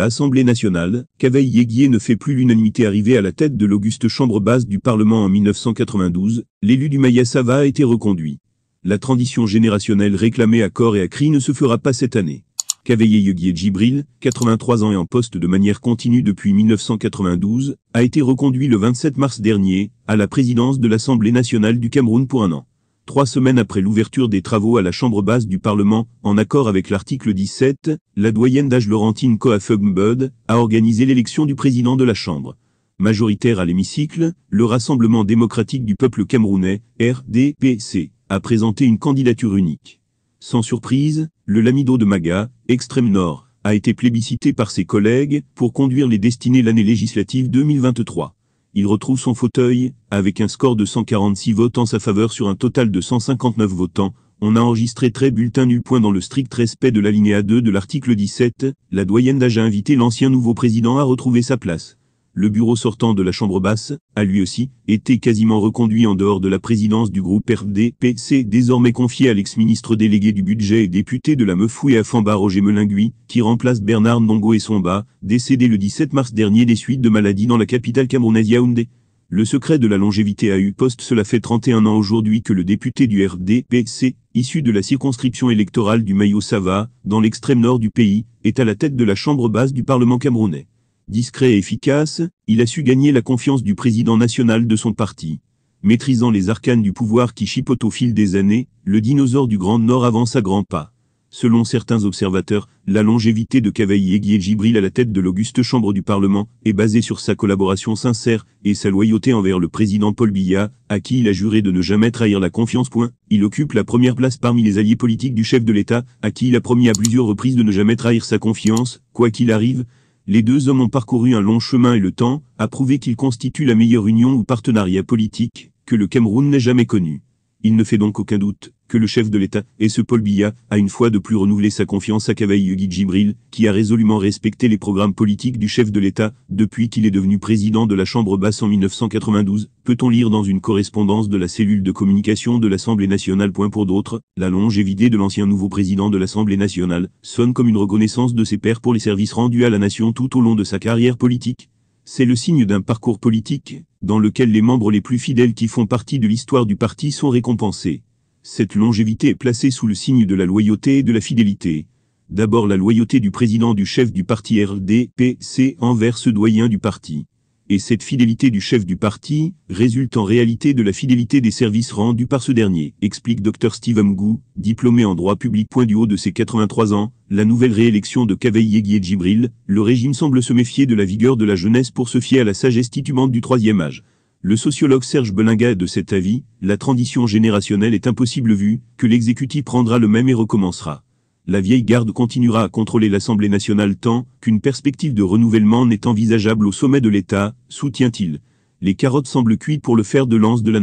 Assemblée nationale, Cavaille Yéguier ne fait plus l'unanimité. Arrivé à la tête de l'auguste chambre basse du Parlement en 1992, l'élu du Maya Sava a été reconduit. La transition générationnelle réclamée à corps et à cri ne se fera pas cette année. Cavaille Yéguier Djibril, 83 ans et en poste de manière continue depuis 1992, a été reconduit le 27 mars dernier, à la présidence de l'Assemblée nationale du Cameroun pour un an. 3 semaines après l'ouverture des travaux à la chambre basse du Parlement, en accord avec l'article 17, la doyenne d'âge Laurentine Koafug-Mbud a organisé l'élection du président de la Chambre. Majoritaire à l'hémicycle, le Rassemblement démocratique du peuple camerounais, RDPC, a présenté une candidature unique. Sans surprise, le Lamido de Maga, extrême nord, a été plébiscité par ses collègues pour conduire les destinées l'année législative 2023. Il retrouve son fauteuil, avec un score de 146 votes en sa faveur sur un total de 159 votants. On a enregistré 13 bulletins nuls. Dans le strict respect de l'alinéa 2 de l'article 17, la doyenne d'âge a invité l'ancien nouveau président à retrouver sa place. Le bureau sortant de la chambre basse a lui aussi été quasiment reconduit en dehors de la présidence du groupe RDPC, désormais confié à l'ex-ministre délégué du budget et député de la Meufoué Afamba Roger Melingui, qui remplace Bernard Ndongo Essomba, décédé le 17 mars dernier des suites de maladies dans la capitale camerounaise Yaoundé. Le secret de la longévité a eu poste. Cela fait 31 ans aujourd'hui que le député du RDPC, issu de la circonscription électorale du Mayo Sava, dans l'extrême nord du pays, est à la tête de la chambre basse du Parlement camerounais. Discret et efficace, il a su gagner la confiance du président national de son parti. Maîtrisant les arcanes du pouvoir qui chipotent au fil des années, le dinosaure du Grand Nord avance à grands pas. Selon certains observateurs, la longévité de Cavaille Yéguier Djibril à la tête de l'auguste chambre du Parlement est basée sur sa collaboration sincère et sa loyauté envers le président Paul Biya, à qui il a juré de ne jamais trahir la confiance. Il occupe la première place parmi les alliés politiques du chef de l'État, à qui il a promis à plusieurs reprises de ne jamais trahir sa confiance, quoi qu'il arrive. Les deux hommes ont parcouru un long chemin et le temps a prouvé qu'ils constituent la meilleure union ou partenariat politique que le Cameroun n'ait jamais connu. Il ne fait donc aucun doute que le chef de l'État, et ce Paul Biya, a une fois de plus renouvelé sa confiance à Cavaille Yéguier Djibril, qui a résolument respecté les programmes politiques du chef de l'État depuis qu'il est devenu président de la Chambre basse en 1992, peut-on lire dans une correspondance de la cellule de communication de l'Assemblée nationale. Pour d'autres, la longévité de l'ancien nouveau président de l'Assemblée nationale sonne comme une reconnaissance de ses pairs pour les services rendus à la nation tout au long de sa carrière politique. C'est le signe d'un parcours politique, dans lequel les membres les plus fidèles qui font partie de l'histoire du parti sont récompensés. Cette longévité est placée sous le signe de la loyauté et de la fidélité. D'abord la loyauté du président du chef du parti RDPC envers ce doyen du parti. Et cette fidélité du chef du parti résulte en réalité de la fidélité des services rendus par ce dernier, explique Dr Steve Mgou, diplômé en droit public. Du haut de ses 83 ans, la nouvelle réélection de Cavaille Yéguier Djibril, le régime semble se méfier de la vigueur de la jeunesse pour se fier à la sagesse titubante du troisième âge. Le sociologue Serge Belinga est de cet avis, la transition générationnelle est impossible vu que l'exécutif prendra le même et recommencera. La vieille garde continuera à contrôler l'Assemblée nationale tant qu'une perspective de renouvellement n'est envisageable au sommet de l'État, soutient-il. Les carottes semblent cuites pour le fer de lance de la